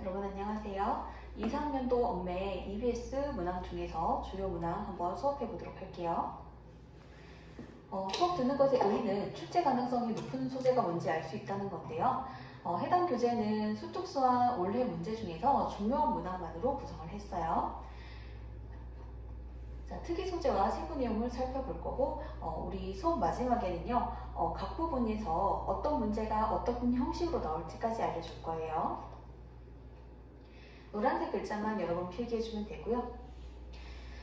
여러분 안녕하세요. 2, 3년도 업매 EBS 문항 중에서 주요 문항 한번 수업해 보도록 할게요. 수업 듣는 것의 의의는 출제 가능성이 높은 소재가 뭔지 알 수 있다는 건데요. 해당 교재는 수특수한 올해 문제 중에서 중요한 문항만으로 구성을 했어요. 자, 특이 소재와 세부 내용을 살펴볼 거고 우리 수업 마지막에는요. 각 부분에서 어떤 문제가 어떤 형식으로 나올지까지 알려줄 거예요. 노란색 글자만 여러분 필기해주면 되고요.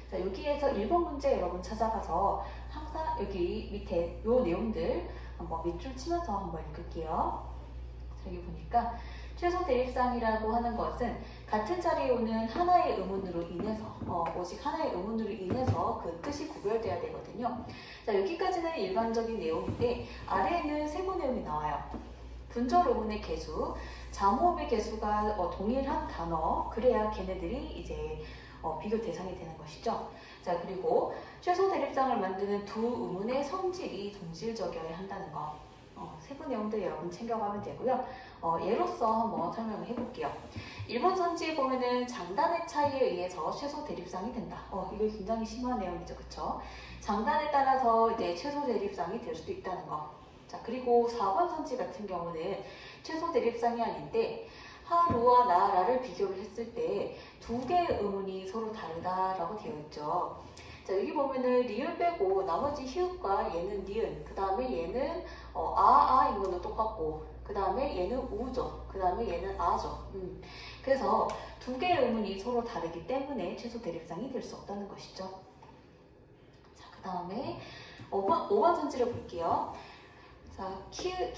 자, 여기에서 1번 문제 여러분 찾아가서 항상 여기 밑에 요 내용들 한번 밑줄 치면서 한번 읽을게요. 자, 여기 보니까 최소 대입상이라고 하는 것은 같은 자리에 오는 하나의 의문으로 인해서 오직 하나의 의문으로 인해서 그 뜻이 구별돼야 되거든요. 자, 여기까지는 일반적인 내용인데 아래에는 세부 내용이 나와요. 분절 의문의 개수, 잠호흡의 개수가 동일한 단어, 그래야 걔네들이 이제 비교 대상이 되는 것이죠. 자, 그리고 최소 대립상을 만드는 두 의문의 성질이 동질적이어야 한다는 거. 세부 내용들 여러분 챙겨가면 되고요. 예로서 한번 설명을 해볼게요. 1번 선지에 보면은 장단의 차이에 의해서 최소 대립상이 된다. 이거 굉장히 심한 내용이죠, 그쵸? 장단에 따라서 이제 최소 대립상이 될 수도 있다는 거. 자, 그리고 4번 선지 같은 경우는 최소 대립상이 아닌데 하루와 나라를 비교를 했을 때 두 개의 의문이 서로 다르다라고 되어 있죠. 자, 여기 보면은 리을 빼고 나머지 히읗과 얘는 니은, 그 다음에 얘는 아인 거는 똑같고, 그 다음에 얘는 우죠, 그 다음에 얘는 아죠. 그래서 두 개의 의문이 서로 다르기 때문에 최소 대립상이 될 수 없다는 것이죠. 자, 그 다음에 5번 선지를 볼게요. 자, 키의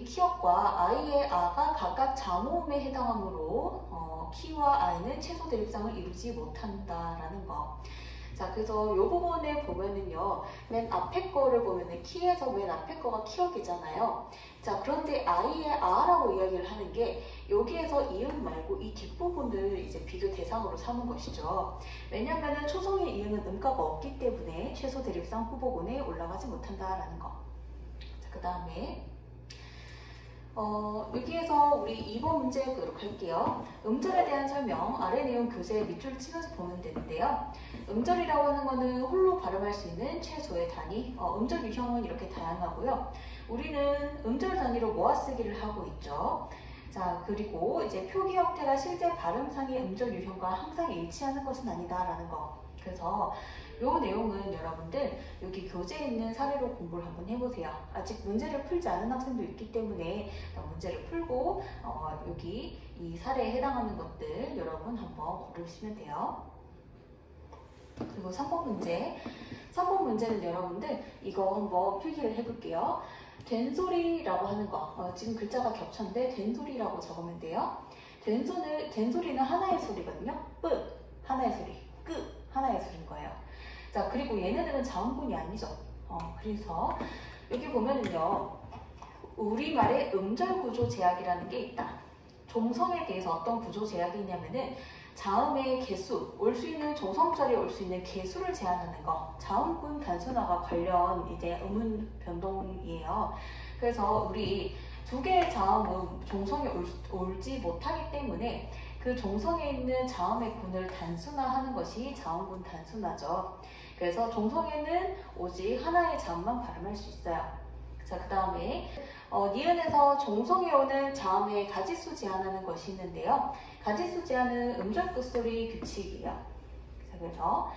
키역과 아이의 아가 각각 잠호음에 해당하므로 키와 아이는 최소 대립상을 이루지 못한다라는 거. 자, 그래서 이 부분에 보면은요, 맨 앞에 거를 보면은 키에서 맨 앞에 거가 키역이잖아요. 자, 그런데 아이의 아라고 이야기를 하는 게 여기에서 이응 말고 이 뒷부분을 이제 비교 대상으로 삼은 것이죠. 왜냐면은 초성의 이응은 음가가 없기 때문에 최소 대립상 후보군에 올라가지 못한다라는 거. 그 다음에 여기에서 우리 2번 문제 보도록 할게요. 음절에 대한 설명, 아래 내용 교재에 밑줄 치면서 보면 되는데요. 음절이라고 하는 거는 홀로 발음할 수 있는 최소의 단위, 음절 유형은 이렇게 다양하고요. 우리는 음절 단위로 모아쓰기를 하고 있죠. 자, 그리고 이제 표기 형태가 실제 발음상의 음절 유형과 항상 일치하는 것은 아니다라는 거. 그래서 이 내용은 여러분들 여기 교재에 있는 사례로 공부를 한번 해보세요. 아직 문제를 풀지 않은 학생도 있기 때문에 문제를 풀고 여기 이 사례에 해당하는 것들 여러분 한번 고르시면 돼요. 그리고 3번 문제. 3번 문제는 여러분들 이거 한번 필기를 해볼게요. 된소리라고 하는 거. 지금 글자가 겹쳤는데 된소리라고 적으면 돼요. 된소리는 하나의 소리거든요. 뿌 하나의 소리, 끄 하나의 소리인 거예요. 자, 그리고 얘네들은 자음군이 아니죠. 그래서 여기 보면은요, 우리말에 음절 구조 제약이라는 게 있다. 종성에 대해서 어떤 구조 제약이 있냐면은 자음의 개수, 올 수 있는 종성절에 올 수 있는 개수를 제한하는 거. 자음군 단순화가 관련 이제 음운 변동이에요. 그래서 우리 두 개의 자음은 종성에 올지 못하기 때문에 그 종성에 있는 자음의 군을 단순화하는 것이 자음군 단순화죠. 그래서 종성에는 오직 하나의 자음만 발음할 수 있어요. 자, 그 다음에 니은에서 종성에 오는 자음의 가지수 제한하는 것이 있는데요. 가지수 제한은 음절 끝소리 규칙이에요. 자, 그래서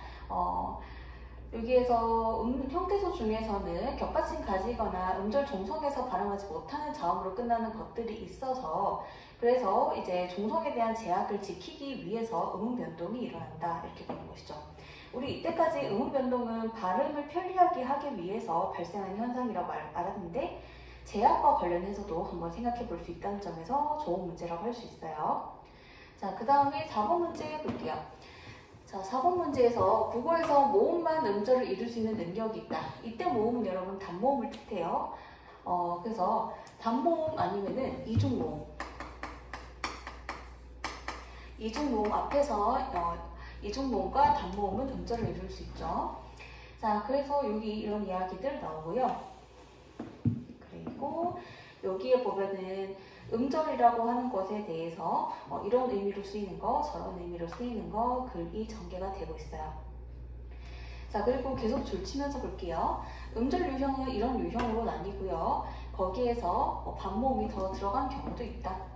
여기에서 형태소 중에서는 겹받침 가지거나 음절 종성에서 발음하지 못하는 자음으로 끝나는 것들이 있어서 그래서 이제 종성에 대한 제약을 지키기 위해서 음운 변동이 일어난다 이렇게 보는 것이죠. 우리 이때까지 음운 변동은 발음을 편리하게 하기 위해서 발생하는 현상이라고 알았는데 제약과 관련해서도 한번 생각해 볼 수 있다는 점에서 좋은 문제라고 할 수 있어요. 자, 그 다음에 4번 문제 볼게요. 자, 4번 문제에서 국어에서 모음만 음절을 이룰 수 있는 능력이 있다. 이때 모음은 여러분 단모음을 뜻해요. 그래서 단모음 아니면은 이중모음. 이중모음 앞에서 이중모음과 단모음은 음절을 이룰 수 있죠. 자, 그래서 여기 이런 이야기들 나오고요. 그리고 여기에 보면은 음절이라고 하는 것에 대해서 이런 의미로 쓰이는 거, 저런 의미로 쓰이는 거 글이 전개가 되고 있어요. 자, 그리고 계속 줄치면서 볼게요. 음절 유형은 이런 유형으로 나뉘고요. 거기에서 반모음이 더 들어간 경우도 있다.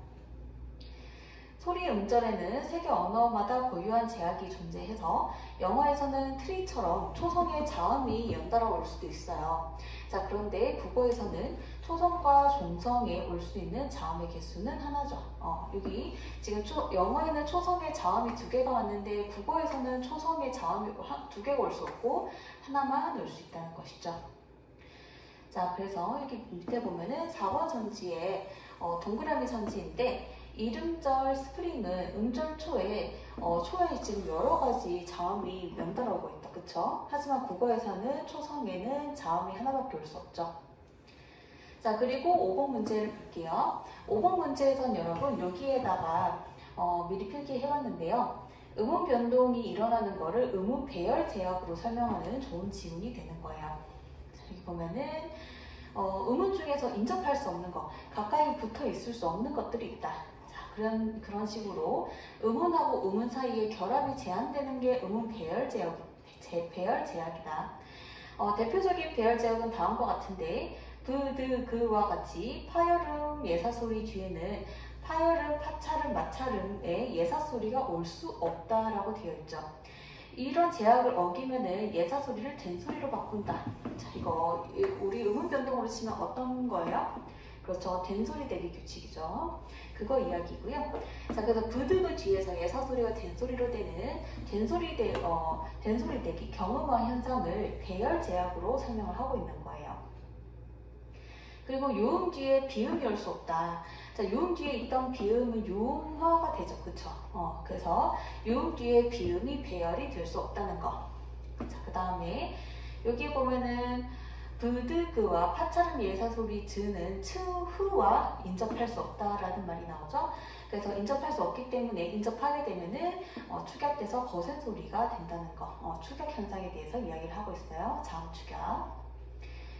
소리 음절에는 세계 언어마다 고유한 제약이 존재해서 영어에서는 트리처럼 초성의 자음이 연달아 올 수도 있어요. 자, 그런데 국어에서는 초성과 종성에 올 수 있는 자음의 개수는 하나죠. 여기 지금 영어에는 초성의 자음이 2개가 왔는데 국어에서는 초성의 자음이 2개가 올 수 없고 하나만 올 수 있다는 것이죠. 자, 그래서 여기 밑에 보면은 4번 선지에 동그라미 선지인데 이름절 스프링은 음절 초에 지금 여러 가지 자음이 연달아 오고 있다. 그쵸? 하지만 국어에서는 초성에는 자음이 하나밖에 올 수 없죠. 자, 그리고 5번 문제를 볼게요. 5번 문제에선 여러분 여기에다가 미리 필기해봤는데요. 음운 변동이 일어나는 거를 음운 배열 제약으로 설명하는 좋은 지문이 되는 거예요. 자, 여기 보면은 음운 중에서 인접할 수 없는 거, 가까이 붙어 있을 수 없는 것들이 있다. 그런 식으로 음운하고 음운 사이에 결합이 제한되는 게 음운 배열 제약이다. 대표적인 배열 제약은 다음과 같은데 그와 같이 파열음 예사소리 뒤에는 파열음, 파찰음, 마찰음의 예사소리가 올 수 없다라고 되어 있죠. 이런 제약을 어기면은 예사소리를 된소리로 바꾼다. 자, 이거 우리 음운 변동으로 치면 어떤 거예요? 그렇죠. 된소리 대기 규칙이죠. 그거 이야기고요. 자, 그래서 부득을 뒤에서 예사소리가 된소리로 되는 된소리 대기 경음화 현상을 배열 제약으로 설명을 하고 있는 거예요. 그리고 요음 뒤에 비음이 올 수 없다. 자, 요음 뒤에 있던 비음은 요음화가 되죠. 그쵸? 그래서 요음 뒤에 비음이 배열이 될 수 없다는 거. 자, 그 다음에 여기 보면은 부드그와 파찰음 예사소리 즈는 츠흐와 인접할 수 없다라는 말이 나오죠. 그래서 인접할 수 없기 때문에 인접하게 되면은 축약돼서 거센 소리가 된다는 거. 축약 현상에 대해서 이야기를 하고 있어요. 자음 축약.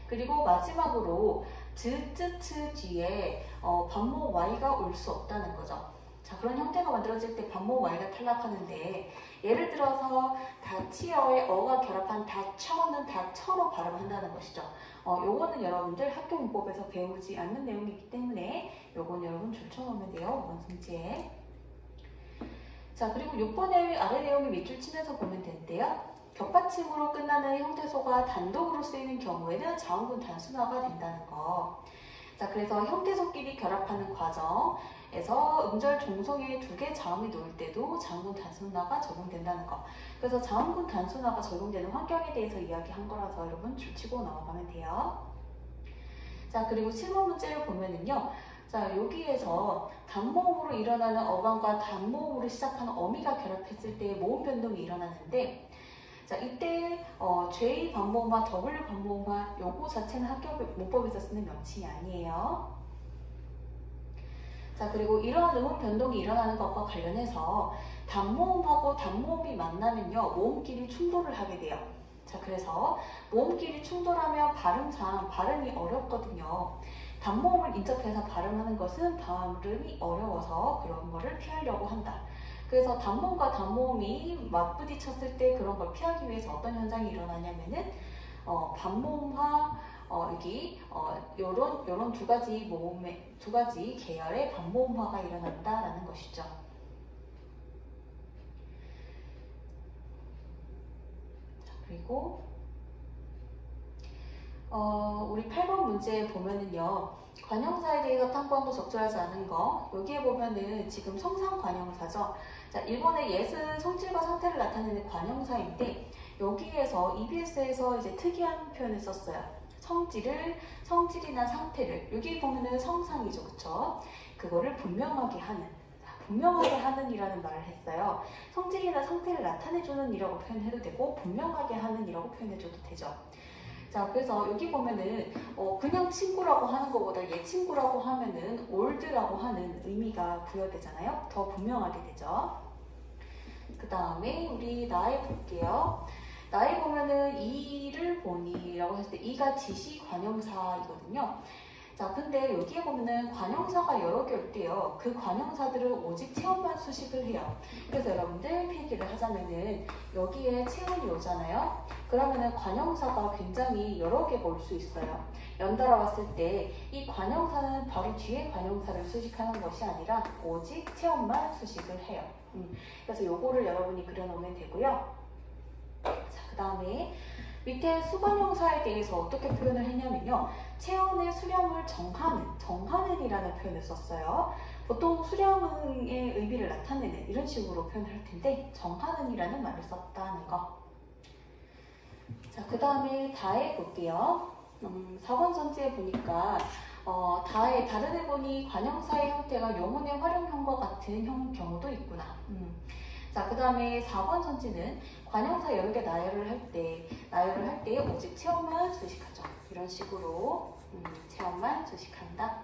그리고 마지막으로 즈, 쯔, 츠 뒤에 반모 Y가 올 수 없다는 거죠. 자, 그런 형태가 만들어질 때 반모 Y가 탈락하는데 예를 들어서 다치어에 어가 결합한 다처는 다처로 발음한다는 것이죠. 요거는 여러분들 학교 문법에서 배우지 않는 내용이기 때문에 요건 여러분 줄쳐놓으면 돼요. 이번 문제에. 자, 그리고 6번의 아래 내용을 밑줄 치면서 보면 되는데요. 겹받침으로 끝나는 형태소가 단독으로 쓰이는 경우에는 자음군 단순화가 된다는 거. 자, 그래서 형태소끼리 결합하는 과정에서 음절 종성에 2개 자음이 놓일 때도 자음군 단순화가 적용된다는 거. 그래서 자음군 단순화가 적용되는 환경에 대해서 이야기한 거라서 여러분 줄치고 넘어가면 돼요. 자, 그리고 7번 문제를 보면은요. 자, 여기에서 단모음으로 일어나는 어감과 단모음으로 시작하는 어미가 결합했을 때 모음 변동이 일어나는데 자, 이때 J 반모음화, W 반모음화 요거 자체는 학교 문법에서 쓰는 명칭이 아니에요. 자, 그리고 이러한 음운 변동이 일어나는 것과 관련해서 단모음하고 단모음이 만나면요 모음끼리 충돌을 하게 돼요. 자, 그래서 모음끼리 충돌하면 발음상 발음이 어렵거든요. 단모음을 인접해서 발음하는 것은 발음이 어려워서 그런 거를 피하려고 한다. 그래서 단모음과 단모음이 맞부딪혔을 때 그런 걸 피하기 위해서 어떤 현상이 일어나냐면은 반모음화 여기 요런 두 가지 계열의 반모음화가 일어난다라는 것이죠. 자, 그리고 우리 8번 문제 보면은요. 관형사에 대해서 탐구한 거 적절하지 않은 거 여기에 보면은 지금 성상 관형사죠. 자, 일본의 예은 성질과 상태를 나타내는 관형사인데 여기에서 EBS에서 이제 특이한 표현을 썼어요. 성질이나 상태를 여기 보면은 성상이죠, 그쵸? 그거를 분명하게 하는, 분명하게 하는 이라는 말을 했어요. 성질이나 상태를 나타내주는 이라고 표현해도 되고 분명하게 하는 이라고 표현해줘도 되죠. 자, 그래서 여기 보면은 그냥 친구라고 하는 것보다 얘 친구라고 하면은 올드라고 하는 의미가 부여되잖아요. 더 분명하게 되죠. 그 다음에 우리 나에 볼게요. 나에 보면은 이를 보니라고 했을 때 이가 지시 관형사이거든요. 자, 근데 여기에 보면은 관형사가 여러 개 올 때요. 그 관형사들은 오직 체험만 수식을 해요. 그래서 여러분들 필기를 하자면은 여기에 체험이 오잖아요. 그러면은 관형사가 굉장히 여러 개가 올 수 있어요. 연달아 왔을 때 이 관형사는 바로 뒤에 관형사를 수식하는 것이 아니라 오직 체험만 수식을 해요. 그래서 요거를 여러분이 그려놓으면 되고요. 자, 그 다음에 밑에 수관형사에 대해서 어떻게 표현을 했냐면요. 체온의 수렴을 정하는이라는 표현을 썼어요. 보통 수렴의 의미를 나타내는 이런 식으로 표현을 할 텐데 정하는이라는 말을 썼다는 거. 자, 그 다음에 다해 볼게요. 4번 전지에 보니까 다른 애 보니 관형사의 형태가 영혼의 활용형과 같은 경우도 있구나. 자, 그 다음에 4번 전지는 관형사 여러 개 나열을 할 때 오직 체험만 수식하죠. 이런 식으로 체험만 수식한다.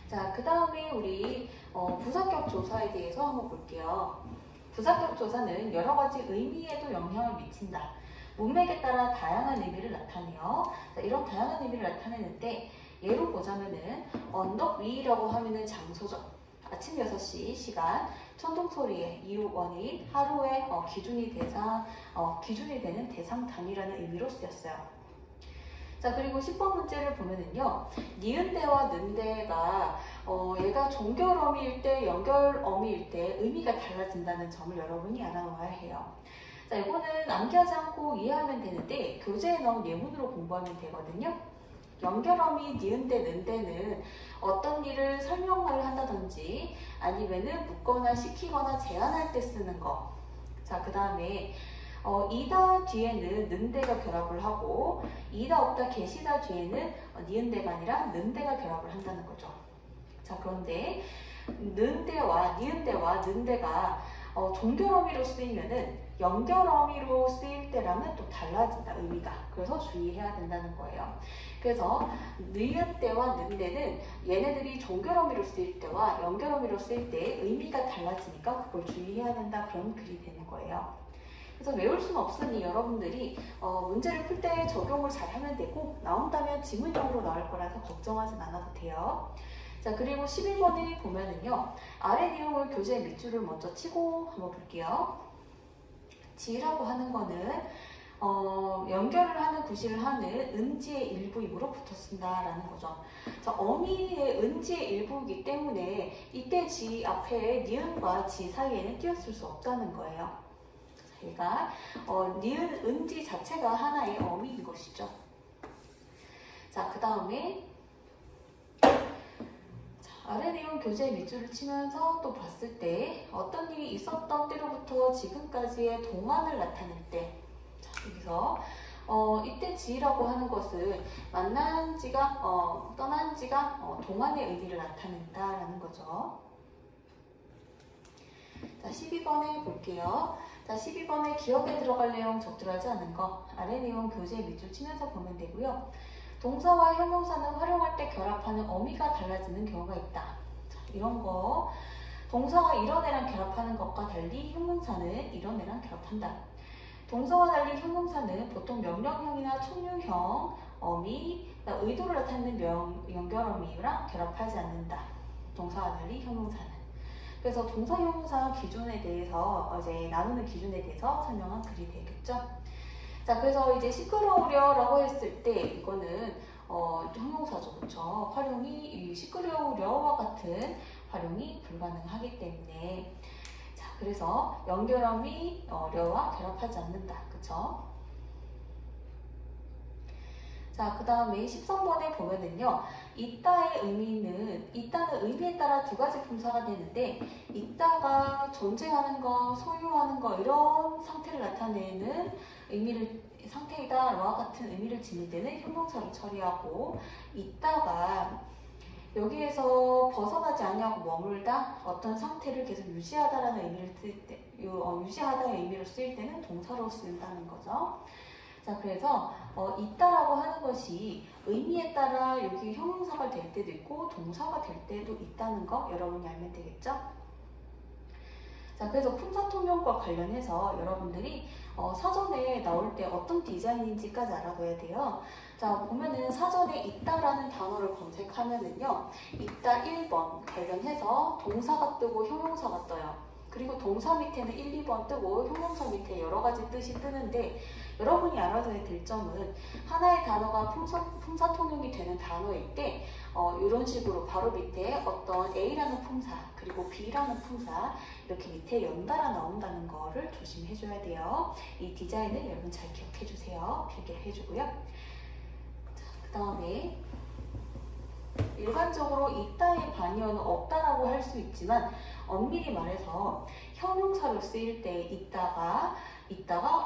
자, 그 다음에 우리 부사격 조사에 대해서 한번 볼게요. 부사격 조사는 여러 가지 의미에도 영향을 미친다. 문맥에 따라 다양한 의미를 나타내요. 자, 이런 다양한 의미를 나타내는데 예로 보자면은 언덕 위라고 하면은 장소죠. 아침 6시 시간, 천둥소리의 이유 원인, 하루의 기준이 되는 대상 단위라는 의미로 쓰였어요. 자, 그리고 10번 문제를 보면은요, 니은대와 는대가 얘가 종결어미일 때, 연결어미일 때 의미가 달라진다는 점을 여러분이 알아놓아야 해요. 자, 이거는 암기하지 않고 이해하면 되는데 교재에 나온 예문으로 공부하면 되거든요. 연결어미 니은대, 는대는 어떤 일을 설명을 한다든지 아니면은 묻거나 시키거나 제안할 때 쓰는 거. 자, 그 다음에 이다 뒤에는 는대가 결합을 하고 이다 없다 계시다 뒤에는 니은대가 아니라 는대가 결합을 한다는 거죠. 자, 그런데 는대와 니은대와 는대가 종결어미로 쓰이면은 연결어미로 쓰일 때랑은 또 달라진다, 의미가. 그래서 주의해야 된다는 거예요. 그래서 니은대와 는대는 얘네들이 종결어미로 쓰일 때와 연결어미로 쓰일 때 의미가 달라지니까 그걸 주의해야 된다, 그런 글이 되는 거예요. 그래서 외울 수는 없으니 여러분들이 문제를 풀 때 적용을 잘 하면 되고 나온다면 지문형으로 나올 거라서 걱정하진 않아도 돼요. 자, 그리고 11번에 보면은요, 아래 내용을 교재 밑줄을 먼저 치고 한번 볼게요. 지라고 하는 거는 연결을 하는 구실을 하는 은지의 일부이므로 붙어 쓴다라는 거죠. 자, 어미의 은지의 일부이기 때문에 이때 지 앞에 니은과 지 사이에는 띄었을 수 없다는 거예요. 얘가 니은, 은지 자체가 하나의 어미인 것이죠. 자, 그 다음에 아래 내용 교재 밑줄을 치면서 또 봤을 때 어떤 일이 있었던 때로부터 지금까지의 동안을 나타낼 때, 자, 여기서 이때 지라고 하는 것은 만난 지가 떠난 지가 동안의 의미를 나타낸다라는 거죠. 자, 12번에 볼게요. 자, 12번에 기억에 들어갈 내용 적절하지 않은 거 아래 내용 교재 밑줄 치면서 보면 되고요. 동사와 형용사는 활용할 때 결합하는 어미가 달라지는 경우가 있다. 자, 이런 거 동사가 이런 애랑 결합하는 것과 달리 형용사는 이런 애랑 결합한다. 동사와 달리 형용사는 보통 명령형이나 총류형 어미, 의도를 나타내는 연결어미랑 결합하지 않는다. 동사와 달리 형용사는. 그래서 동사 형용사 기준에 대해서 이제 나누는 기준에 대해서 설명한 글이 되겠죠. 자, 그래서 이제 시끄러우려라고 했을 때 이거는 형용사죠, 그렇죠? 활용이 이 시끄러우려와 같은 활용이 불가능하기 때문에 자, 그래서 연결어미 려와 결합하지 않는다, 그렇죠? 자, 그 다음에 13번에 보면은요, 있다의 의미는, 있다는 의미에 따라 두 가지 품사가 되는데, 있다가 존재하는 거, 소유하는 거, 이런 상태를 나타내는 상태이다와 같은 의미를 지닐 때는 형용사로 처리하고, 있다가 여기에서 벗어나지 아니하고 머물다, 어떤 상태를 계속 유지하다라는 의미를 쓸 때, 유지하다의 의미로 쓰일 때는 동사로 쓴다는 거죠. 자, 그래서 있다라고 하는 것이 의미에 따라 여기 형용사가 될 때도 있고 동사가 될 때도 있다는 거 여러분이 알면 되겠죠? 자, 그래서 품사 통용과 관련해서 여러분들이 사전에 나올 때 어떤 디자인인지까지 알아둬야 돼요. 자, 보면은 사전에 있다라는 단어를 검색하면은요, 있다 1번 관련해서 동사가 뜨고 형용사가 떠요. 그리고 동사 밑에는 1, 2번 뜨고 형용사 밑에 여러 가지 뜻이 뜨는데, 여러분이 알아둬야 될 점은 하나의 단어가 품사 통용이 되는 단어일 때 이런 식으로 바로 밑에 어떤 A라는 품사 그리고 B라는 품사 이렇게 밑에 연달아 나온다는 거를 조심해 줘야 돼요. 이 디자인을 여러분 잘 기억해 주세요. 필기를 해주고요. 그 다음에 일반적으로 있다의 반의어는 없다라고 할 수 있지만 엄밀히 말해서 형용사로 쓰일 때 있다가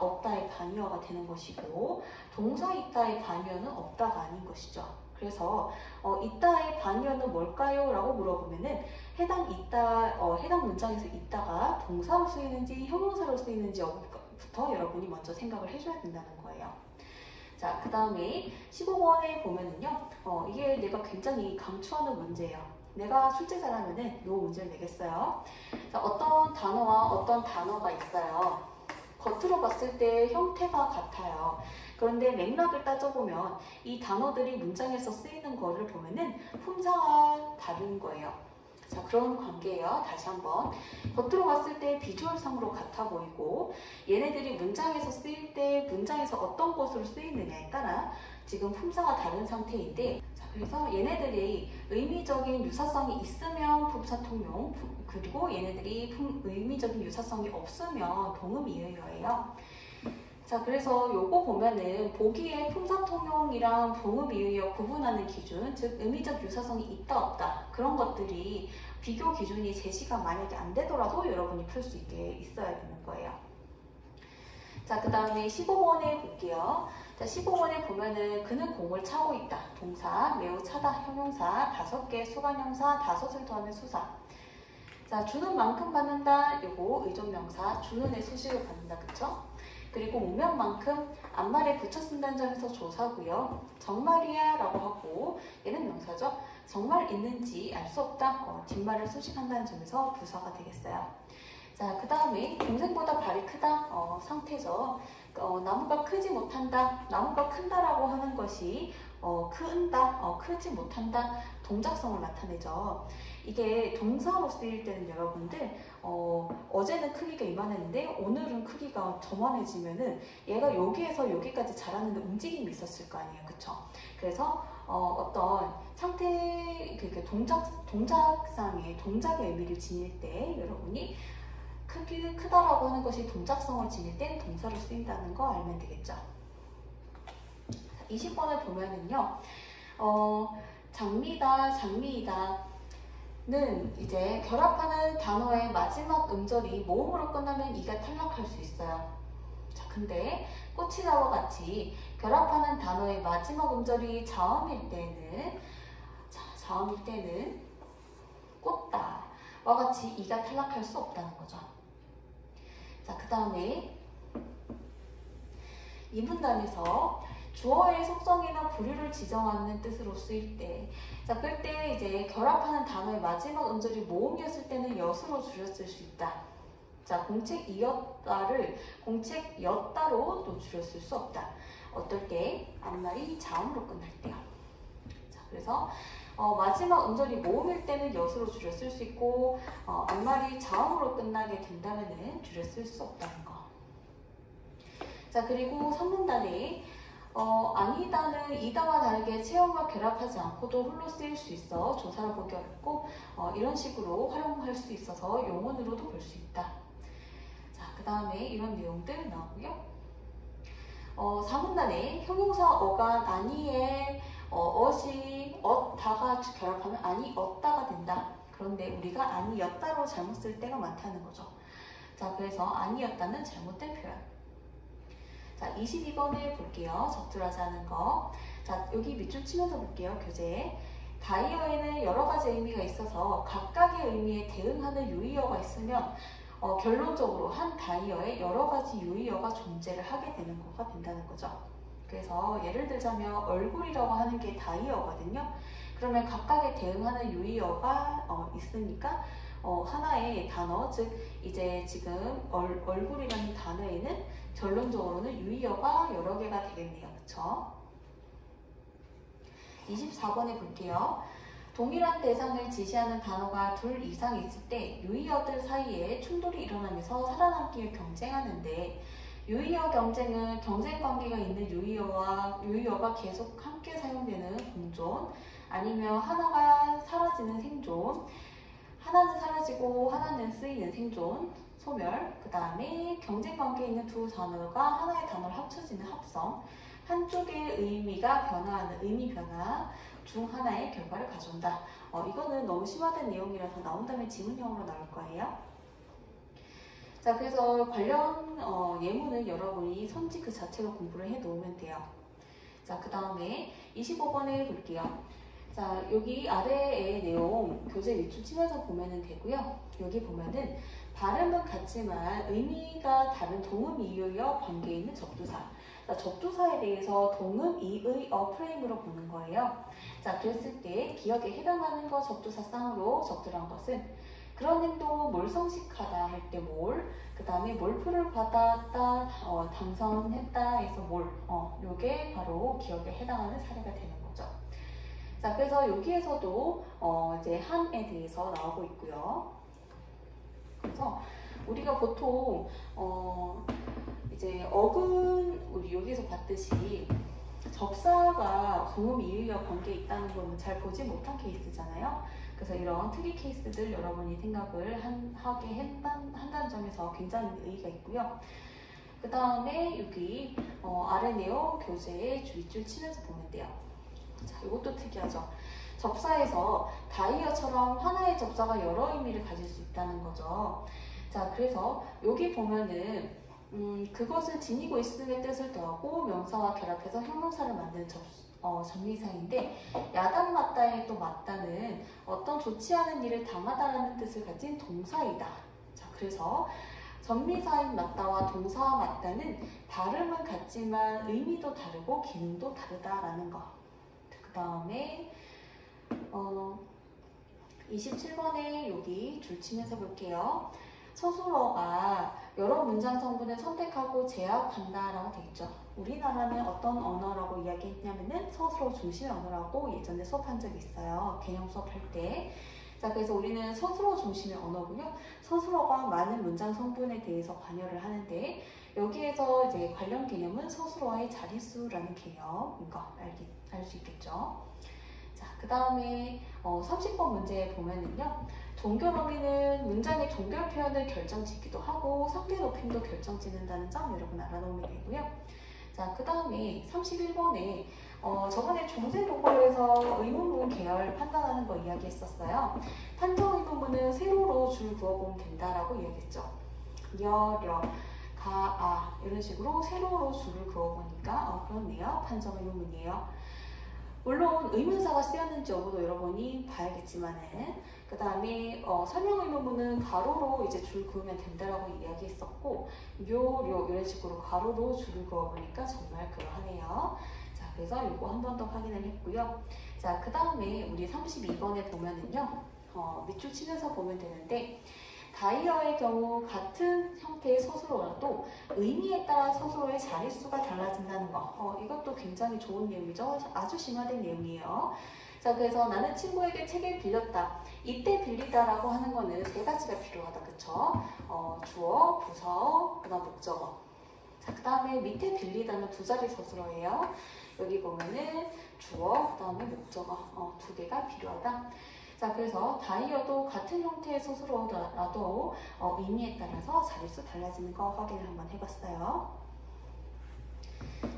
없다의 반의어가 되는 것이고, 동사 있다의 반의어는 없다가 아닌 것이죠. 그래서 있다의 반의어는 뭘까요? 라고 물어보면은 해당 문장에서 있다가 동사로 쓰이는지 형용사로 쓰이는지부터 여러분이 먼저 생각을 해줘야 된다는 거예요. 자, 그 다음에 15번에 보면은요, 이게 내가 굉장히 강추하는 문제예요. 내가 출제자라면은 이 문제를 내겠어요. 자, 어떤 단어와 어떤 단어가 있어요. 겉으로 봤을 때 형태가 같아요. 그런데 맥락을 따져보면 이 단어들이 문장에서 쓰이는 거를 보면은 품사가 다른 거예요. 자, 그런 관계예요. 다시 한번. 겉으로 봤을 때 비주얼상으로 같아 보이고, 얘네들이 문장에서 쓰일 때 문장에서 어떤 것으로 쓰이느냐에 따라 지금 품사가 다른 상태인데, 자, 그래서 얘네들이 의미적인 유사성이 있으면 품사 통용, 그리고 얘네들이 의미적인 유사성이 없으면 동음이의어예요. 자, 그래서 요거 보면은 보기에 품사 통용이랑 동음이의어 구분하는 기준, 즉 의미적 유사성이 있다 없다 그런 것들이 비교 기준이 제시가 만약에 안 되더라도 여러분이 풀 수 있게 있어야 되는 거예요. 자, 그 다음에 15번에 볼게요. 자, 15번에 보면은 그는 공을 차고 있다. 동사, 매우 차다. 형용사, 5개, 수관형사, 5을 더하면 수사. 자, 주는 만큼 받는다. 요거 의존명사, 주는의 수식을 받는다. 그쵸? 그리고 무명만큼 앞말에 붙여 쓴다는 점에서 조사고요. 정말이야 라고 하고, 얘는 명사죠. 정말 있는지 알 수 없다. 뒷말을 수식한다는 점에서 부사가 되겠어요. 자, 그 다음에 동생보다 발이 크다. 상태죠. 나무가 크지 못한다. 나무가 큰다라고 하는 것이 큰다, 크지 못한다. 동작성을 나타내죠. 이게 동사로 쓰일 때는 여러분들 어제는 크기가 이만했는데 오늘은 크기가 저만해지면은 얘가 여기에서 여기까지 자라는데 움직임이 있었을 거 아니에요. 그쵸? 그래서 어떤 상태, 동작상의 동작의 의미를 지닐 때 여러분이 크다라고 하는 것이 동작성을 지닐 땐 동사로 쓰인다는 거 알면 되겠죠. 20번을 보면은요, 장미이다는 이제 결합하는 단어의 마지막 음절이 모음으로 끝나면 이가 탈락할 수 있어요. 자, 근데 꽃이다와 같이 결합하는 단어의 마지막 음절이 자음일 때는, 꽃다와 같이 이가 탈락할 수 없다는 거죠. 자, 그 다음에 이 문단에서 주어의 속성이나 부류를 지정하는 뜻으로 쓰일 때, 자, 그때 이제 결합하는 단어의 마지막 음절이 모음이었을 때는 엿으로 줄였을 수 있다. 자, 공책이었다를 공책였다로 또 줄였을 수 없다. 어떨 때? 앞말이 자음으로 끝날 때요. 자, 그래서 마지막 음절이 모음일 때는 엿으로 줄였을 수 있고, 앞말이 자음으로 끝나게 된다면은 줄였을 수 없다는 거. 자, 그리고 3문단에 아니다는 이다와 다르게 체험과 결합하지 않고도 홀로 쓰일 수 있어 조사를 보기 어렵고, 이런 식으로 활용할 수 있어서 용언으로도 볼 수 있다. 자, 그 다음에 이런 내용들 나오고요. 4문단에 형용사 어간 아니에 어시 다가 결합하면 아니었다가 된다. 그런데 우리가 아니었다로 잘못 쓸 때가 많다는 거죠. 자, 그래서 아니었다는 잘못된 표현. 자, 22번에 볼게요. 적절하지 않은 거. 자, 여기 밑줄 치면서 볼게요. 교재. 다이어에는 여러 가지 의미가 있어서 각각의 의미에 대응하는 유의어가 있으면 결론적으로 한 다이어에 여러 가지 유의어가 존재를 하게 되는 거가 된다는 거죠. 그래서 예를 들자면 얼굴이라고 하는 게 다이어거든요. 그러면 각각에 대응하는 유의어가 있으니까 하나의 단어, 즉 이제 지금 얼굴이라는 단어에는 결론적으로는 유의어가 여러 개가 되겠네요. 그쵸? 24번에 볼게요. 동일한 대상을 지시하는 단어가 둘 이상 있을 때 유의어들 사이에 충돌이 일어나면서 살아남기 위해 경쟁하는데, 유의어 경쟁은 경쟁 관계가 있는 유의어가 계속 함께 사용되는 공존, 아니면 하나가 사라지는 생존, 하나는 사라지고 하나는 쓰이는 생존, 소멸, 그 다음에 경쟁 관계에 있는 두 단어가 하나의 단어로 합쳐지는 합성, 한쪽의 의미가 변화하는 의미 변화 중 하나의 결과를 가져온다. 이거는 너무 심화된 내용이라서 나온다면 지문형으로 나올 거예요. 자, 그래서 관련 예문은 여러분이 선지 그 자체로 공부를 해 놓으면 돼요. 자, 그 다음에 25번에 볼게요. 자, 여기 아래의 내용 교재 밑줄 치면서 보면 되고요. 여기 보면은 발음은 같지만 의미가 다른 동음 이의어 관계에 있는 접두사. 자, 접두사에 대해서 동음 이의어 프레임으로 보는 거예요. 자, 그랬을 때 기억에 해당하는 거 접두사 쌍으로 적절한 것은 그런 행동을 몰성식하다 할 때 몰, 그 다음에 몰표를 받았다, 당선했다 해서 몰, 요게 바로 기억에 해당하는 사례가 되는 거죠. 자, 그래서 여기에서도 이제 한에 대해서 나오고 있고요. 그래서 우리가 보통 이제 우리 여기서 봤듯이 접사가 동음 이의어 관계에 있다는 거는 잘 보지 못한 케이스잖아요. 그래서 이런 특이 케이스들 여러분이 생각을 하게 한다는 점에서 굉장히 의의가 있고요. 그 다음에 여기 아래 내용 교재에 밑줄 치면서 보면 돼요. 자, 이것도 특이하죠. 접사에서 다이어처럼 하나의 접사가 여러 의미를 가질 수 있다는 거죠. 자, 그래서 여기 보면은 그것을 지니고 있음의 뜻을 더하고 명사와 결합해서 형용사를 만드는 전미사인데, 야단 맞다에 또 맞다는 어떤 좋지 않은 일을 당하다라는 뜻을 가진 동사이다. 자, 그래서 전미사인 맞다와 동사와 맞다는 발음은 같지만 의미도 다르고 기능도 다르다라는 거. 그 다음에 27번에 여기 줄 치면서 볼게요. 서술어가 여러 문장 성분을 선택하고 제압한다라고 되어 있죠. 우리나라는 어떤 언어라고 이야기했냐면은 서술어 중심의 언어라고 예전에 수업한 적이 있어요. 개념 수업할 때. 자, 그래서 우리는 서술어 중심의 언어고요. 서술어가 많은 문장 성분에 대해서 관여를 하는데, 여기에서 이제 관련 개념은 서술어의 자릿수라는 개념인 거 알 수 있겠죠. 자, 그 다음에 30번 문제 보면은요. 종결어미는 문장의 종결 표현을 결정짓기도 하고 상대 높임도 결정짓는다는 점 여러분 알아놓으면 되고요. 자, 그 다음에 31번에 저번에 중세국어에서 의문문 계열 판단하는 거 이야기했었어요. 판정 의문문은 세로로 줄 그어보면 된다라고 이야기했죠. 여, 가, 아 이런 식으로 세로로 줄을 그어보니까 그렇네요. 판정 의문문이에요. 물론 의문사가 쓰였는지 여부도 여러분이 봐야겠지만은, 그 다음에 설명 의문문은 가로로 이제 줄 그으면 된다라고 이야기했었고, 요 이런 식으로 가로로 줄을 그어보니까 정말 그러하네요. 자, 그래서 이거 한 번 더 확인을 했고요. 자, 그 다음에 우리 32번에 보면은요, 밑줄 치면서 보면 되는데, 다이어의 경우 같은 형태의 서술어라도 의미에 따라 서술어의 자릿수가 달라진다는 거. 이것도 굉장히 좋은 내용이죠. 아주 심화된 내용이에요. 자, 그래서 나는 친구에게 책을 빌렸다. 이때 빌리다라고 하는 거는 세 가지가 필요하다. 그쵸? 주어, 부서, 그다음 목적어. 자, 그 다음에 밑에 빌리다는 두 자리 서술어예요. 여기 보면은 주어, 그 다음에 목적어 두 개가 필요하다. 자, 그래서 다이어도 같은 형태의 서술어라도 의미에 따라서 자릿수 달라지는 거 확인을 한번 해봤어요.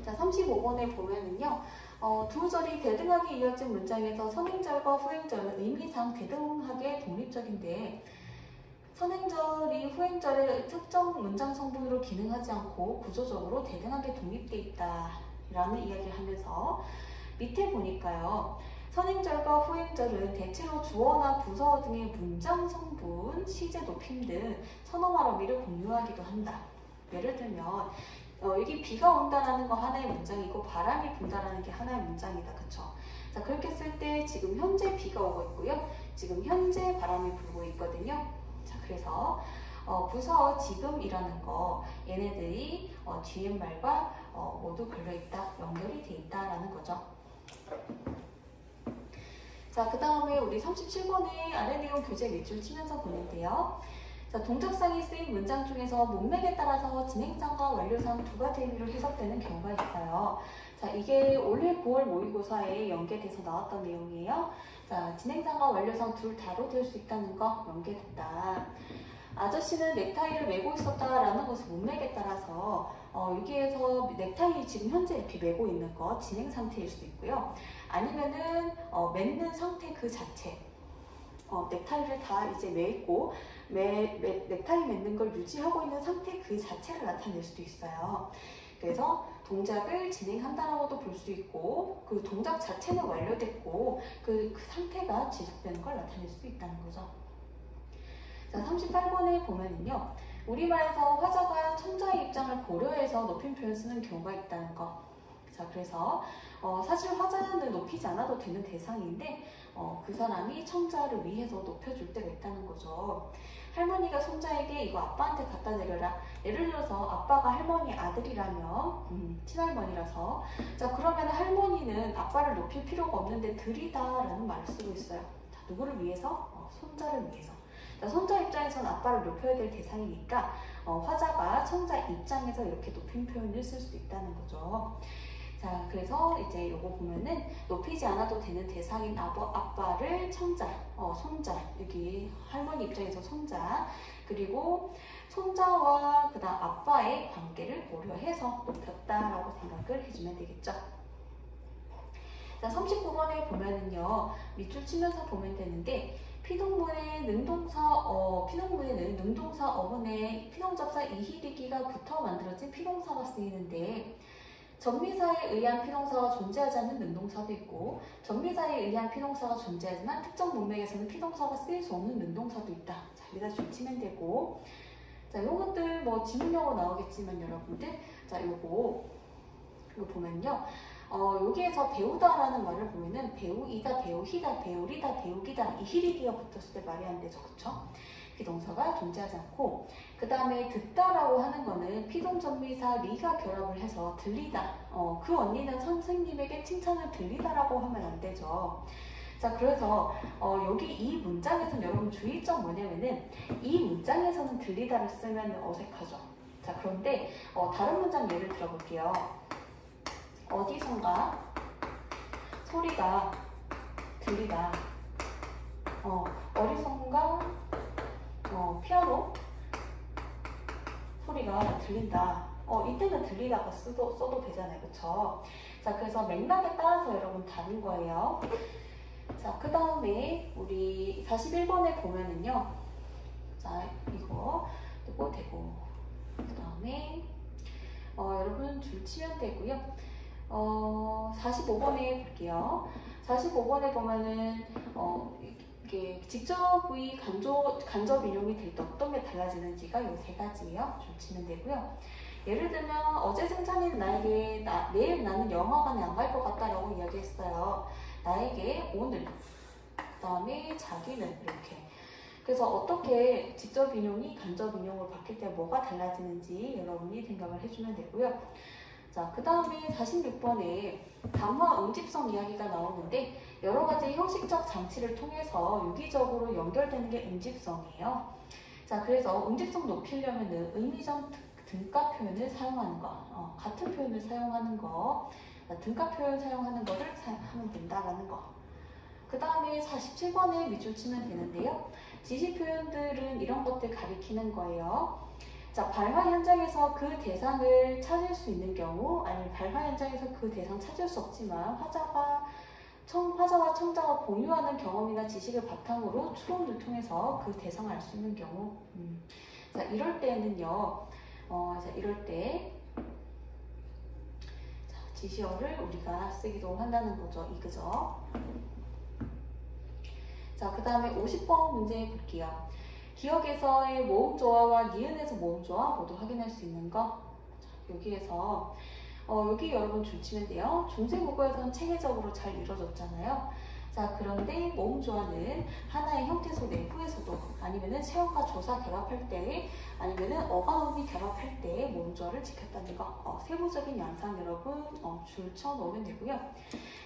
자, 35번에 보면은요, 두 절이 대등하게 이어진 문장에서 선행절과 후행절은 의미상 대등하게 독립적인데, 선행절이 후행절의 특정 문장 성분으로 기능하지 않고 구조적으로 대등하게 독립되어 있다라는 이야기를 하면서 밑에 보니까요. 선행절과 후행절은 대체로 주어나 부서 등의 문장 성분, 시제 높임 등 선어말 어미를 공유하기도 한다. 예를 들면 여기 비가 온다라는 거 하나의 문장이고 바람이 분다라는 게 하나의 문장이다. 그쵸? 자, 그렇게 쓸 때 지금 현재 비가 오고 있고요. 지금 현재 바람이 불고 있거든요. 자, 그래서 부서 지금이라는 거 얘네들이 뒤에 말과 모두 걸려있다, 연결이 돼 있다라는 거죠. 자, 그 다음에 우리 37번에 아래 내용 교재 밑줄 치면서 보는데요. 자, 동작상이 쓰인 문장 중에서 문맥에 따라서 진행상과 완료상 두 가지 의미로 해석되는 경우가 있어요. 자, 이게 올해 9월 모의고사에 연계돼서 나왔던 내용이에요. 자, 진행상과 완료상 둘 다로 될 수 있다는 거 연계됐다. 아저씨는 넥타이를 메고 있었다라는 것은 문맥에 따라서 여기에서 넥타이 지금 현재 이렇게 메고 있는 거 진행 상태일 수 있고요. 아니면은 맺는 상태 그 자체. 넥타이를 다 이제 매있고 넥타이 맺는 걸 유지하고 있는 상태 그 자체를 나타낼 수도 있어요. 그래서 동작을 진행한다라고도 볼 수 있고 그 동작 자체는 완료됐고 그 상태가 지속되는 걸 나타낼 수도 있다는 거죠. 자, 38번에 보면은요. 우리말에서 화자가 청자의 입장을 고려해서 높임 표현 쓰는 경우가 있다는 거. 자, 그래서 사실 화자는 높이지 않아도 되는 대상인데 그 사람이 청자를 위해서 높여줄 때가 있다는 거죠. 할머니가 손자에게 이거 아빠한테 갖다 드려라. 예를 들어서 아빠가 할머니 아들이라면 친할머니라서 자, 그러면 할머니는 아빠를 높일 필요가 없는데 드리다 라는 말을 쓰고 있어요. 자, 누구를 위해서? 손자를 위해서. 자, 손자 입장에서는 아빠를 높여야 될 대상이니까 화자가 청자 입장에서 이렇게 높임 표현을 쓸 수도 있다는 거죠. 자, 그래서 이제 요거 보면은 높이지 않아도 되는 대상인 아빠를 청자, 손자, 여기 할머니 입장에서 손자, 그리고 손자와 그다음 아빠의 관계를 고려해서 높였다라고 생각을 해주면 되겠죠. 자, 39번에 보면은요, 밑줄 치면서 보면 되는데, 피동문의 능동사 어근에 피동접사 이히리기가 붙어 만들어진 피동사가 쓰이는데, 전미사에 의한 피동사가 존재하지 않는 능동사도 있고 전미사에 의한 피동사가 존재하지만 특정 문맥에서는 피동사가 쓰일 수 없는 능동사도 있다. 자, 여기다 줄치면 되고 자, 요것들 뭐 지문용어 나오겠지만 여러분들 자, 이거 보면요. 여기에서 배우다라는 말을 보면은 배우이다, 배우히다, 배우리다, 배우기다 이히리기가 붙었을 때 말이 안 되죠. 그쵸? 피동사가 존재하지 않고 그 다음에 듣다라고 하는 거는 피동전미사 리가 결합을 해서 들리다 그 언니는 선생님에게 칭찬을 들리다라고 하면 안 되죠. 자, 그래서 여기 이 문장에서는 여러분 주의점 뭐냐면은 이 문장에서는 들리다를 쓰면 어색하죠. 자, 그런데 다른 문장 예를 들어볼게요. 어디선가 소리가 들리다 어디선가 피아노 소리가 들린다. 이때는 들리다가 써도 되잖아요. 그쵸? 자, 그래서 맥락에 따라서 여러분 다른 거예요. 자, 그 다음에 우리 41번에 보면은요. 자, 이거 뜨고 되고 그 다음에 여러분 줄 치면 되고요. 45번에 볼게요. 45번에 보면은 이게 직접의 간접 인용이 될 때 어떤 게 달라지는지가 이 세 가지예요. 좀 치면 되고요. 예를 들면 어제 승찬이는 나에게 내일 나는 영화관에 안 갈 것 같다라고 이야기했어요. 나에게 오늘 그 다음에 자기는 이렇게 그래서 어떻게 직접 인용이 간접 인용을 바뀔 때 뭐가 달라지는지 여러분이 생각을 해주면 되고요. 자, 그 다음에 46번에 담화 응집성 이야기가 나오는데 여러 가지 형식적 장치를 통해서 유기적으로 연결되는 게 응집성이에요. 자, 그래서 응집성 높이려면은 의미적 등가 표현을 사용하는 거, 같은 표현을 사용하는 거, 등가 표현 사용하는 거를 하면 된다라는 거. 그 다음에 47번에 밑줄 치면 되는데요. 지시 표현들은 이런 것들 가리키는 거예요. 자, 발화 현장에서 그 대상을 찾을 수 있는 경우, 아니면 발화 현장에서 그 대상 찾을 수 없지만 화자와 청자가 공유하는 경험이나 지식을 바탕으로 추론을 통해서 그 대상을 알 수 있는 경우. 자, 이럴 때는요, 이럴 때 자, 지시어를 우리가 쓰기도 한다는 거죠. 이거죠. 자, 그 다음에 50번 문제 볼게요. 기억에서의 모음조화와 니은에서 모음조화 모두 확인할 수 있는 거. 자, 여기에서 여기 여러분 줄치면 돼요. 중세국어에서는 체계적으로 잘 이루어졌잖아요. 자, 그런데 모음조화는 하나의 형태소 내부에서도 아니면은 체험과 조사 결합할 때 아니면은 어간어미 결합할 때 모음조화를 지켰다는 거 세부적인 양상 여러분 줄쳐 놓으면 되고요.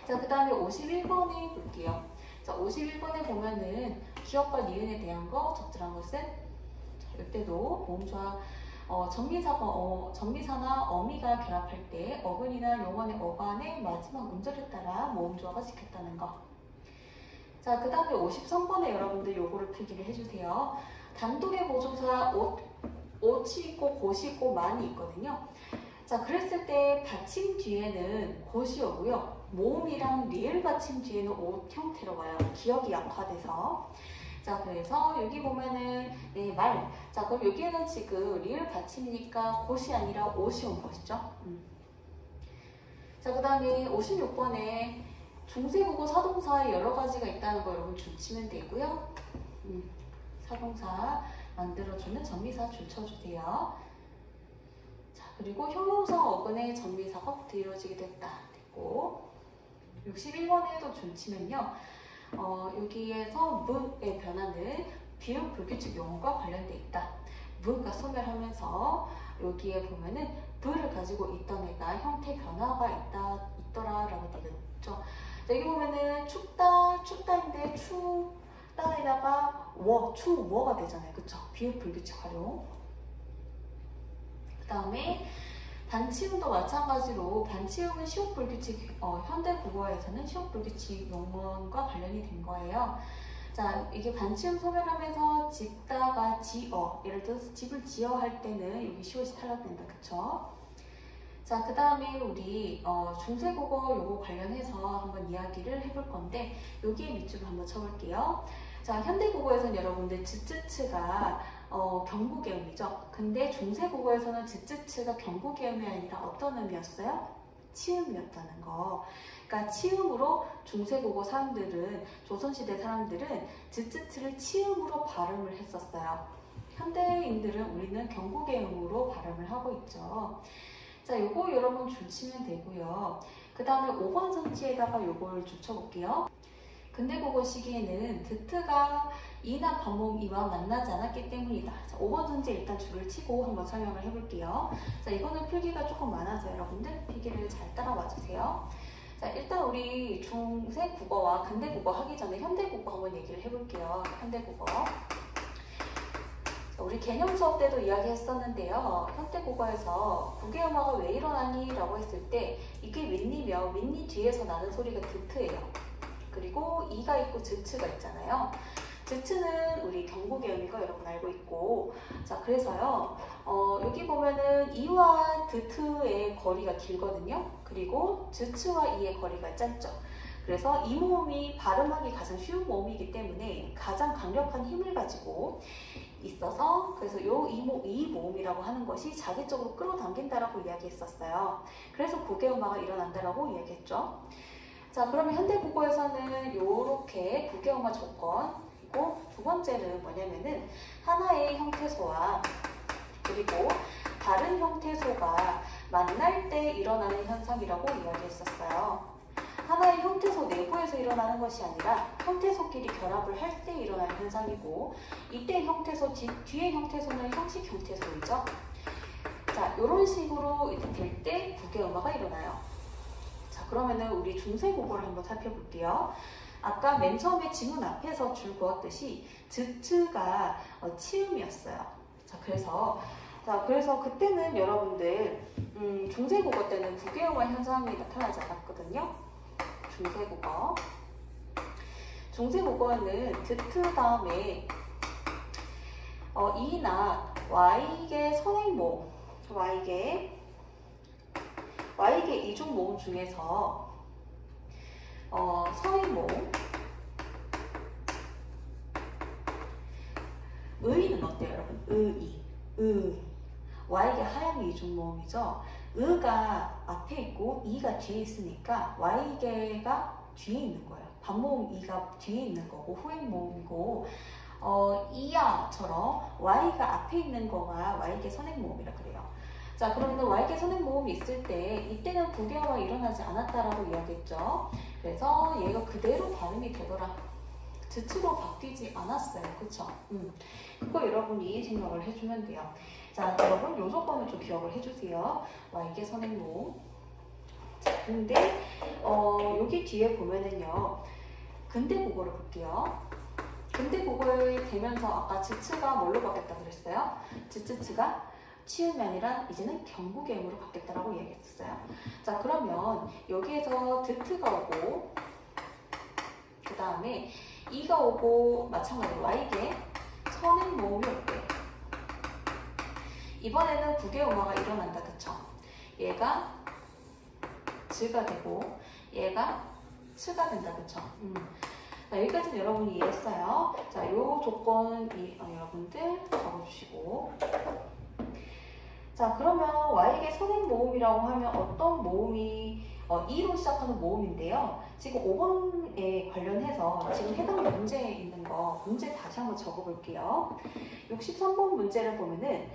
자, 그 다음에 51번에 볼게요. 자, 51번에 보면은 기억과 니은에 대한 거 적절한 것은 이때도 모음조화 전미사나 어미가 결합할 때 어근이나 용언의 어간의 마지막 음절에 따라 모음조화가 지켰다는 거. 자, 그 다음에 53번에 여러분들 요거를 필기를 해주세요. 단독의 보조사 옷이 있고 곳이 있고 만이 있거든요. 자, 그랬을 때 받침 뒤에는 곳이 오고요. 모음이랑 리을 받침 뒤에는 옷 형태로 와요. 기억이 약화돼서. 자, 그래서 여기 보면은 말. 자, 그럼 여기에는 지금 리을 받침이니까 곳이 아니라 옷이 온 것이죠. 자, 그 다음에 56번에 중세국어 사동사에 여러 가지가 있다는 거 여러분 줄치면 되고요. 사동사 만들어주는 전미사 줄쳐주세요. 자, 그리고 형용사 어근의 전미사가 붙어 이루어지게 됐다. 됐고 61번에도 줄치면요. 여기에서 무의 변화는 비읍 불규칙 용어가 관련돼 있다. 무가 소멸하면서 여기에 보면은 부를 가지고 있던 애가 형태 변화가 있더라라고 되겠죠. 여기 보면은 춥다인데 춥다에다가 추워가 되잖아요. 그쵸? 비읍 불규칙 활용. 그 다음에 반치음도 마찬가지로 반치음은 시옷 불규칙, 현대 국어에서는 시옷 불규칙 용어과 관련이 된 거예요. 자, 이게 반치음 소멸하면서 짓다가 지어, 예를 들어서 집을 지어 할 때는 여기 시옷이 탈락된다. 그쵸? 자, 그 다음에 우리 중세국어 요거 관련해서 한번 이야기를 해볼 건데 여기에 밑줄을 한번 쳐볼게요. 자, 현대국어에서는 여러분들 즈츠츠가 경구계음이죠. 근데 중세국어에서는 즈츠츠가 경구계음이 아니라 어떤 의미였어요? 치음이었다는 거. 그러니까 치음으로 중세국어 사람들은, 조선시대 사람들은 즈츠츠를 치음으로 발음을 했었어요. 현대인들은 우리는 경구계음으로 발음을 하고 있죠. 자, 요거 여러분 줄치면 되고요. 그 다음에 5번 선지에다가 요걸 줄쳐볼게요. 근대국어 시기에는 드트가 이나 반모음 이와 만나지 않았기 때문이다. 자, 5번 선지 일단 줄을 치고 한번 설명을 해볼게요. 자, 이거는 필기가 조금 많아서 여러분들 필기를 잘 따라와 주세요. 자, 일단 우리 중세국어와 근대국어 하기 전에 현대국어 한번 얘기를 해볼게요. 현대국어. 우리 개념 수업 때도 이야기했었는데요. 현대국어에서 국외음화가 왜 일어나니? 라고 했을 때 이게 윗니며 윗니 뒤에서 나는 소리가 드트예요. 그리고 이가 있고 즈츠가 있잖아요. 즈츠는 우리 경고계음이고 여러분 알고 있고, 자, 그래서요 여기 보면은 이와 드트의 거리가 길거든요. 그리고 즈츠와 이의 거리가 짧죠. 그래서 이 모음이 발음하기 가장 쉬운 모음이기 때문에 가장 강력한 힘을 가지고 있어서, 그래서 이 모음이라고 하는 것이 자기적으로 끌어당긴다라고 이야기했었어요. 그래서 국외음화가 일어난다라고 이야기했죠. 자, 그러면 현대국어에서는 이렇게 국외음화 조건, 그리고 두 번째는 뭐냐면은 하나의 형태소와 그리고 다른 형태소가 만날 때 일어나는 현상이라고 이야기했었어요. 하나의 형태소 내부에서 일어나는 것이 아니라 형태소끼리 결합을 할 때 일어나는 현상이고, 이때 형태소, 뒤의 형태소는 형식 형태소이죠. 자, 이런 식으로 될 때 국외음화가 일어나요. 자, 그러면은 우리 중세국어를 한번 살펴볼게요. 아까 맨 처음에 지문 앞에서 줄 그었듯이 즈츠가 치음이었어요. 자, 그래서 그때는 여러분들 중세국어 때는 국외음화 현상이 나타나지 않았거든요. 중세국어는 드트 다음에 이나 Y계 선행모음, Y계 이중 모음 중에서 선행모음 의는 어때요, 여러분? Y계 하향 이중 모음이죠. 의가 앞에 있고 이가 뒤에 있으니까 Y계가 뒤에 있는 거예요. 반모음 이가 뒤에 있는 거고 후행 모음이고, 이야처럼 Y가 앞에 있는 거가 Y계 선행 모음이라 그래요. 자, 그러면 Y계 선행모음이 있을 때 이때는 부계어가 일어나지 않았다라고 이야기했죠. 그래서 얘가 그대로 발음이 되더라. 즈츠로 바뀌지 않았어요. 그쵸? 그거 여러분이 생각을 해주면 돼요. 자, 여러분 요 조건을 좀 기억을 해주세요. Y계 선행모음. 자, 근데 여기 뒤에 보면은요. 근대국어를 볼게요. 근대국어를 되면서 아까 즈츠가 뭘로 바뀌었다고 그랬어요? 즈츠가 치음이 아니라 이제는 경국음으로 바뀌었다라고 이야기했었어요. 자, 그러면 여기에서 드트가 오고 그 다음에 이가 오고 마찬가지로 Y계 선행모음이 올게. 이번에는 부계음화가 일어난다. 그쵸? 얘가 즈가 되고 얘가 츠가 된다. 그쵸? 자, 여기까지는 여러분이 이해했어요. 자, 요 조건 여러분들 적어주시고. 자, 그러면 Y계 선행모음이라고 하면 어떤 모음이 E로 시작하는 모음인데요. 지금 5번에 관련해서 지금 해당 문제에 있는 거 문제 다시 한번 적어볼게요. 63번 문제를 보면은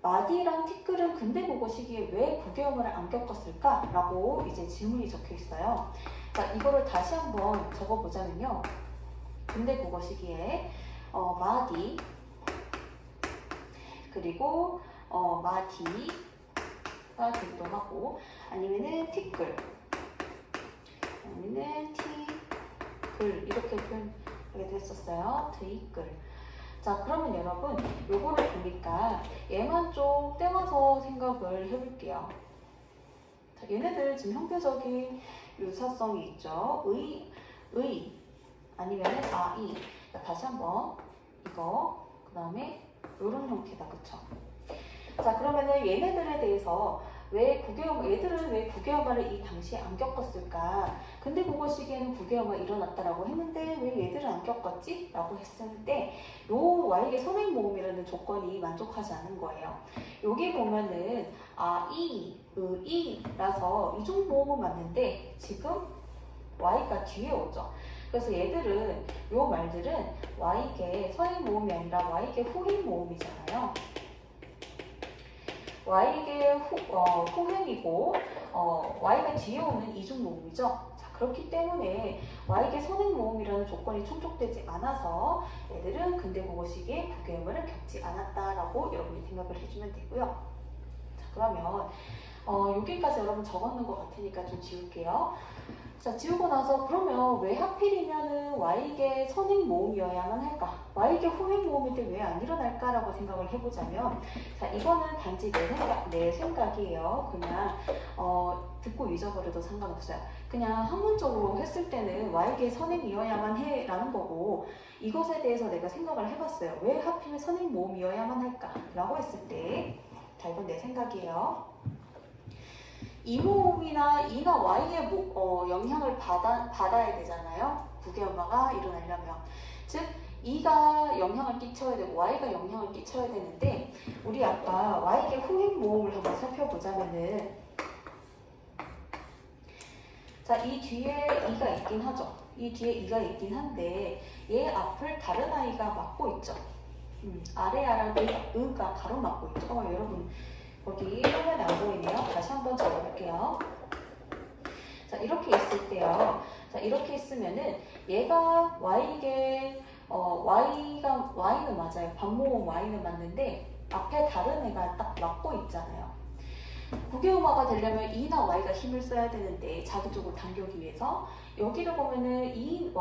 마디랑 티끌은 근대국어 시기에 왜 부계어를 안 겪었을까? 라고 이제 질문이 적혀 있어요. 자, 이거를 다시 한번 적어보자면요. 근대국어 시기에 마디 그리고 마디가 되기도 하고 아니면은 티끌 아니면은 티끌 이렇게 표현하게 됐었어요. 티끌. 자, 그러면 여러분 요거를 보니까 얘만 좀 떼와서 생각을 해볼게요. 자, 얘네들 지금 형태적인 유사성이 있죠. 의 아니면은 이. 자, 다시 한번 이거 그 다음에 요런 형태다. 그쵸? 자, 그러면은 얘네들에 대해서 얘들은 왜 부계어말을 이 당시에 안 겪었을까? 근데 그거 시기에는 부계어가 일어났다라고 했는데 왜 얘들은 안 겪었지? 라고 했을 때 요 Y계 선행모음이라는 조건이 만족하지 않은 거예요. 여기 보면은 이라서 이중모음은 맞는데 지금 Y가 뒤에 오죠. 그래서 얘들은 요 말들은 Y계 선행모음이 아니라 Y계 후행모음이잖아요. Y계 후행이고 Y가 뒤에 오는 이중모음이죠. 자, 그렇기 때문에 Y계 선행모음이라는 조건이 충족되지 않아서 얘들은 근대국어 시기에 부계음을 겪지 않았다라고 여러분이 생각을 해주면 되고요. 자, 그러면 여기까지 여러분 적었는 것 같으니까 좀 지울게요. 자, 지우고 나서 그러면 왜 하필이면은 Y계 선행모음이어야만 할까? Y계 후행모음인데 왜 안 일어날까라고 생각을 해보자면 자, 이거는 단지 내 생각이에요. 그냥 듣고 잊어버려도 상관없어요. 그냥 한문적으로 했을 때는 Y계 선행이어야만 해 라는 거고 이것에 대해서 내가 생각을 해봤어요. 왜 하필 선행모음이어야만 할까? 라고 했을 때 자, 이건 내 생각이에요. 이모음이나 이나 Y의 영향을 받아야 되잖아요. 부계어가 일어나려면. 즉, 이가 영향을 끼쳐야 되고 Y가 영향을 끼쳐야 되는데 우리 아까 Y의 후행모음을 한번 살펴보자면은 자, 이 뒤에 이가 있긴 하죠. 이 뒤에 이가 있긴 한데 얘 앞을 다른 아이가 막고 있죠. 아래아랑 의가 가로막고 있죠. 여러분 거기 화면에 안 보이네요. 다시 한번 적어볼게요. 자, 이렇게 있을 때요. 자, 이렇게 있으면은 얘가 Y계 Y는 맞아요. 반모음 Y는 맞는데 앞에 다른 애가 딱 막고 있잖아요. 부계음화가 되려면 E나 Y가 힘을 써야 되는데 자기 쪽을 당기기 위해서 여기를 보면은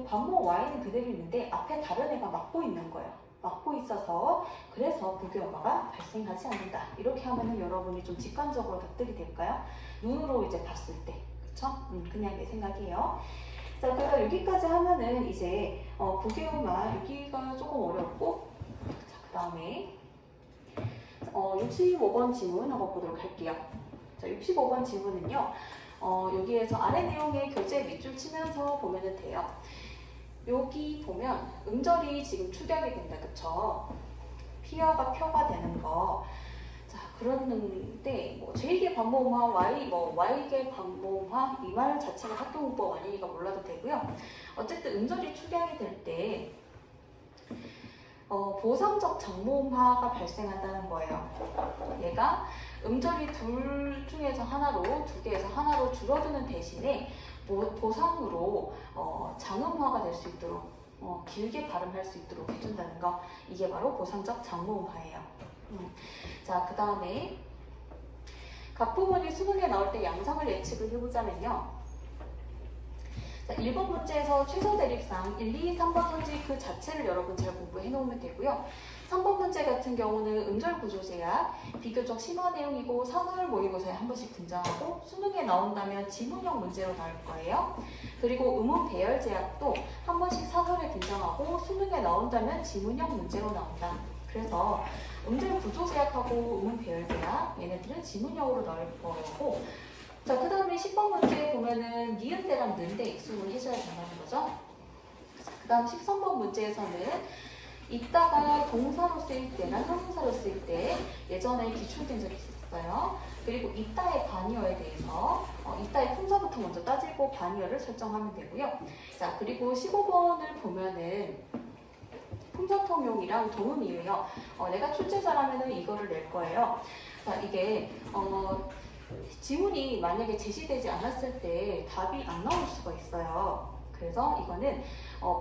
반모음 Y는 그대로 있는데 앞에 다른 애가 막고 있는 거예요. 막고 있어서 그래서 부계음화가 발생하지 않는다. 이렇게 하면은 여러분이 좀 직관적으로 납득이 될까요? 눈으로 이제 봤을 때. 그쵸? 그냥 내 생각이에요. 자, 그러니까 여기까지 하면은 이제 부계음화 여기가 조금 어렵고 자, 그 다음에 65번 질문 한번 보도록 할게요. 자, 65번 질문은요. 여기에서 아래 내용의 교재 밑줄 치면서 보면 돼요. 여기 보면 음절이 지금 축약이 된다. 그쵸? 피어가 표가 되는 거. 자, 그런데 제2계 반모음화, Y계 반모음화 이 말 자체가 학교문법 아니니까 몰라도 되고요. 어쨌든 음절이 축약이 될 때 보상적 장모음화가 발생한다는 거예요. 얘가 음절이 둘 중에서 하나로, 두 개에서 하나로 줄어드는 대신에 보상으로 장음화가 될 수 있도록 길게 발음할 수 있도록 해준다는 거, 이게 바로 보상적 장모음화예요. 자, 그 다음에 각 부분이 수능에 나올 때 양상을 예측을 해보자면요. 자, 1번 문제에서 최소 대립상 1, 2, 3번 선지 그 자체를 여러분 잘 공부해 놓으면 되고요. 3번 문제 같은 경우는 음절 구조 제약, 비교적 심화 내용이고 사설 모의고사에 한 번씩 등장하고 수능에 나온다면 지문형 문제로 나올 거예요. 그리고 음운 배열 제약도 한 번씩 사설에 등장하고 수능에 나온다면 지문형 문제로 나온다. 그래서 음절 구조 제약하고 음운 배열 제약, 얘네들은 지문형으로 나올 거고, 자, 그 다음에 10번 문제 보면은 니은대랑 는대 익숙을 해줘야 된다는 거죠. 그 다음 13번 문제에서는 이따가 동사로 쓰일 때나 형용사로 쓰일 때 예전에 기출된 적이 있었어요. 그리고 이따의 반의어에 대해서 이따의 품사부터 먼저 따지고 반의어를 설정하면 되고요. 자, 그리고 15번을 보면은 품사통용이랑 동음이에요. 내가 출제자라면은 이거를 낼 거예요. 자, 이게 지문이 만약에 제시되지 않았을 때 답이 안 나올 수가 있어요. 그래서 이거는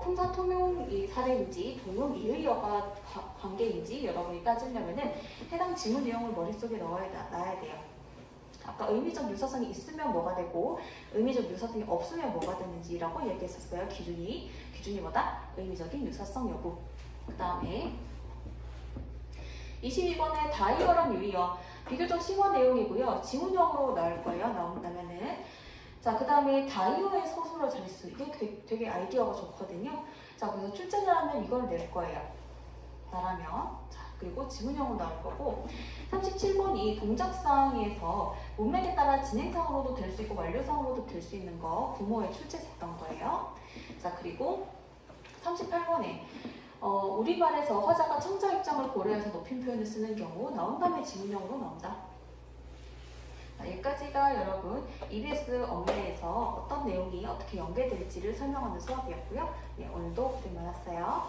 품사 통용이 사례인지 동음 이의어가 관계인지 여러분이 따지려면은 해당 지문 내용을 머릿속에 놔야 돼요. 아까 의미적 유사성이 있으면 뭐가 되고 의미적 유사성이 없으면 뭐가 되는지라고 얘기했었어요. 기준이 뭐다? 의미적인 유사성 여부. 그 다음에 22번에 다이어랑 유의어, 비교적 심화 내용이고요. 지문형으로 나올 거예요. 나온다면은. 자, 그 다음에 다이어의 서술어 자릿수. 이게 되게 아이디어가 좋거든요. 자, 그래서 출제자라면 이걸 낼 거예요. 나라면. 자, 그리고 지문형으로 나올 거고. 37번이 동작상에서 문맥에 따라 진행상으로도 될 수 있고 완료상으로도 될 수 있는 거 부모에 출제했던 거예요. 자, 그리고 38번에 우리말에서 화자가 청자 입장을 고려해서 높임 표현을 쓰는 경우 나온 다음에 지문형으로 나온다. 자, 여기까지가 여러분 EBS 업무에서 어떤 내용이 어떻게 연계될지를 설명하는 수업이었고요. 네, 오늘도 고생 많았어요.